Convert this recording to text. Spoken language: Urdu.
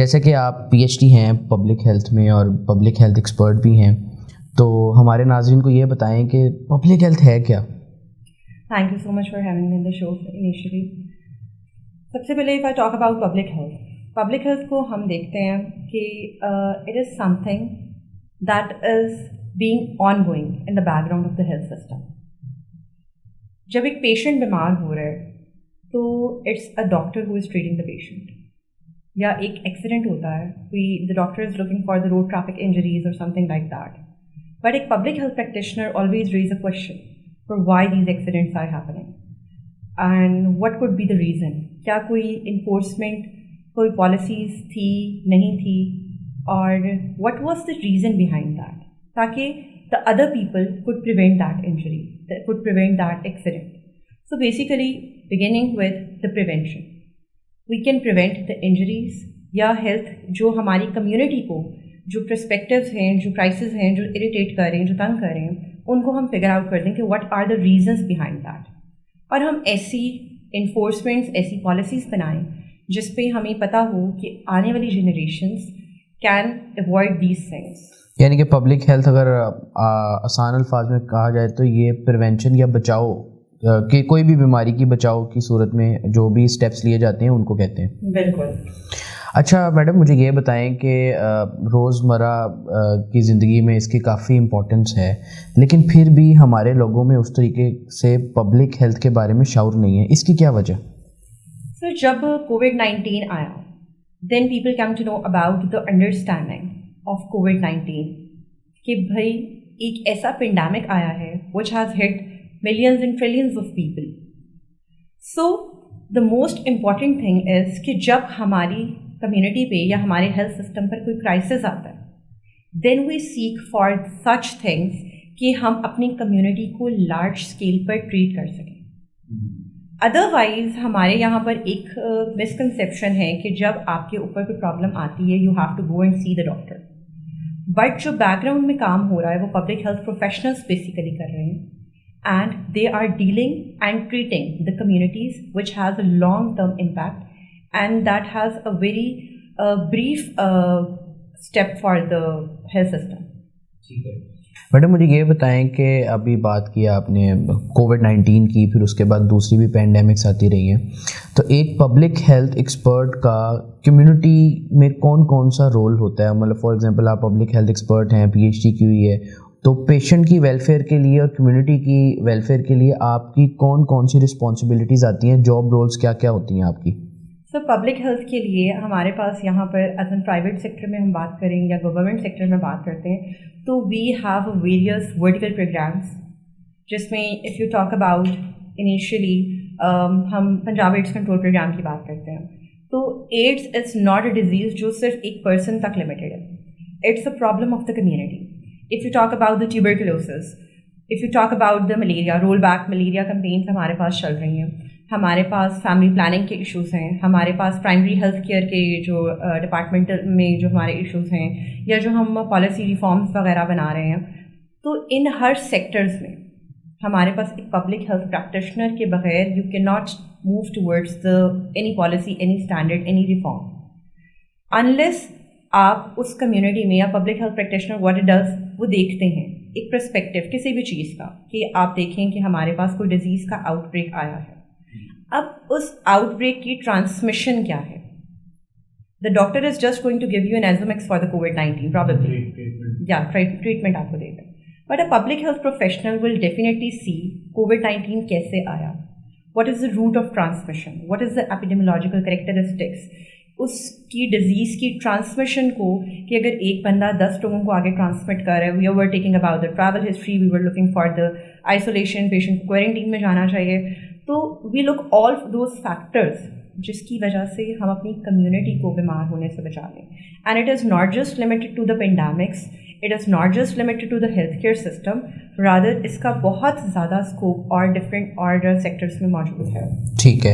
جیسے کہ آپ پی ایچ ڈی ہیں پبلک ہیلتھ میں اور پبلک ہیلتھ ایکسپرٹ بھی ہیں، تو ہمارے ناظرین کو یہ بتائیں کہ پبلک ہیلتھ ہے کیا؟ Thank you so much for having me in the show initially. سب سے پہلے if I talk about public health کو ہم دیکھتے ہیں کہ it is something that is being ongoing in the background of the health system. جب ایک پیشنٹ بیمار ہو رہا ہے تو it's a doctor who is treating the patient, یا ایک ایکسیڈنٹ ہوتا ہے the doctor is looking for the road traffic injuries اور something like that. But ایک public health practitioner always raise a question for why these accidents are happening and what could be the reason. کیا کوئی انفورسمنٹ، کوئی پالیسیز تھی، نہیں تھی، اور what was the reason behind that, تاکہ the other people could prevent that injury, that could prevent that accident. So basically beginning with the prevention, we can prevent the injuries یا health جو ہماری community کو جو perspectives ہیں، جو crises ہیں، جو irritate کر رہے ہیں، جو تنگ کر رہے ہیں، ان کو ہم figure out کر دیں کہ what are the reasons behind that. اور ہم ایسی enforcements، ایسی policies بنائیں جس پہ ہمیں پتہ ہو کہ آنے والی generations can avoid these things. یعنی کہ پبلک ہیلتھ اگر آسان الفاظ میں کہا جائے تو یہ پریونشن یا بچاؤ، کہ کوئی بھی بیماری کی بچاؤ کی صورت میں جو بھی اسٹیپس لیے جاتے ہیں ان کو کہتے ہیں. بالکل. اچھا میڈم، مجھے یہ بتائیں کہ روزمرہ کی زندگی میں اس کی کافی امپورٹنس ہے، لیکن پھر بھی ہمارے لوگوں میں اس طریقے سے پبلک ہیلتھ کے بارے میں شعور نہیں ہے. اس کی کیا وجہ؟ سر، جب کووڈ-19 آیا then people came to know about the understanding of کووڈ-19 کہ بھائی ایک ایسا پینڈیمک آیا ہے which has hit millions and trillions of people. So the most important thing is کہ جب ہماری کمیونٹی پہ یا ہمارے ہیلتھ سسٹم پر کوئی کرائسس آتا ہے then we seek for such things کہ ہم اپنی کمیونٹی کو لارج اسکیل پر ٹریٹ کر سکیں. ادروائز ہمارے یہاں پر ایک مسکنسیپشن ہے کہ جب آپ کے اوپر کوئی پرابلم آتی ہے you have to go and see the doctor. But جو بیک گراؤنڈ میں کام ہو رہا ہے وہ پبلک ہیلتھ پروفیشنلس بیسیکلی کر رہے ہیں and they are dealing and treating the communities which has a long term impact and that has a very brief step for the health system. ٹھیک ہے میڈم، مجھے یہ بتائیں کہ ابھی بات کیا آپ نے کووڈ-19 کی، پھر اس کے بعد دوسری بھی پینڈیمکس آتی رہی ہیں، تو ایک پبلک ہیلتھ ایکسپرٹ کا کمیونٹی میں کون کون سا رول ہوتا ہے؟ مطلب فار ایگزامپل آپ پبلک ہیلتھ ایکسپرٹ ہیں، پی ایچ ڈی کی ہوئی ہے، تو پیشنٹ کی ویلفیئر کے لیے اور کمیونٹی کی ویلفیئر کے لیے آپ کی کون کون سی رسپانسبلٹیز آتی ہیں؟ جاب رولز کیا کیا ہوتی ہیں آپ کی؟ سر، پبلک ہیلتھ کے لیے ہمارے پاس یہاں پر ایز این پرائیویٹ سیکٹر میں ہم بات کریں یا گورنمنٹ سیکٹر میں بات کرتے ہیں تو we have various vertical programs, جس میں if you talk about initially ہم پنجاب ایڈس کنٹرول پروگرام کی بات کرتے ہیں. تو AIDS is not a disease جو صرف ایک پرسن تک لمیٹیڈ ہے، it's a problem of the community. If you talk about the tuberculosis, if you talk about the malaria, roll back malaria campaigns ہمارے پاس چل رہی ہیں. ہمارے پاس فیملی پلاننگ کے ایشوز ہیں، ہمارے پاس پرائمری ہیلتھ کیئر کے جو ڈپارٹمنٹل میں جو ہمارے ایشوز ہیں، یا جو ہم پالیسی ریفارمس وغیرہ بنا رہے ہیں. تو ان ہر سیکٹرز میں ہمارے پاس ایک پبلک ہیلتھ پریکٹیشنر کے بغیر you can not move towards the any policy, any standard, any reform unless آپ اس کمیونٹی میں یا public health practitioner what it does وہ دیکھتے ہیں ایک پرسپیکٹو کسی بھی چیز کا، کہ آپ دیکھیں کہ ہمارے پاس کوئی ڈیزیز کا آؤٹ بریک آیا ہے. اب اس آؤٹ بریک کی ٹرانسمیشن کیا ہے؟ The doctor is just going to give you an Azomax for the کووڈ-19 پرابیبلی، یا ٹریٹمنٹ آپ کو دے گا. But a public health professional will definitely see کووڈ-19 کیسے آیا، what is the route of transmission, what is the epidemiological characteristics, اس کی ڈیزیز کی ٹرانسمیشن کو، کہ اگر ایک بندہ 10 لوگوں کو آگے ٹرانسمٹ کر رہا ہے، we are taking about the travel history, we are looking for the isolation, patient کو کوارنٹین میں جانا چاہیے. تو وی لک آل دوز فیکٹرز جس کی وجہ سے ہم اپنی کمیونٹی کو بیمار ہونے سے بچا لیں. And it is not just limited to the pandemics, it is not just limited to the health care system, rather اس کا بہت زیادہ اسکوپ اور ڈفرینٹ اور سیکٹرس میں موجود ہے. ٹھیک ہے.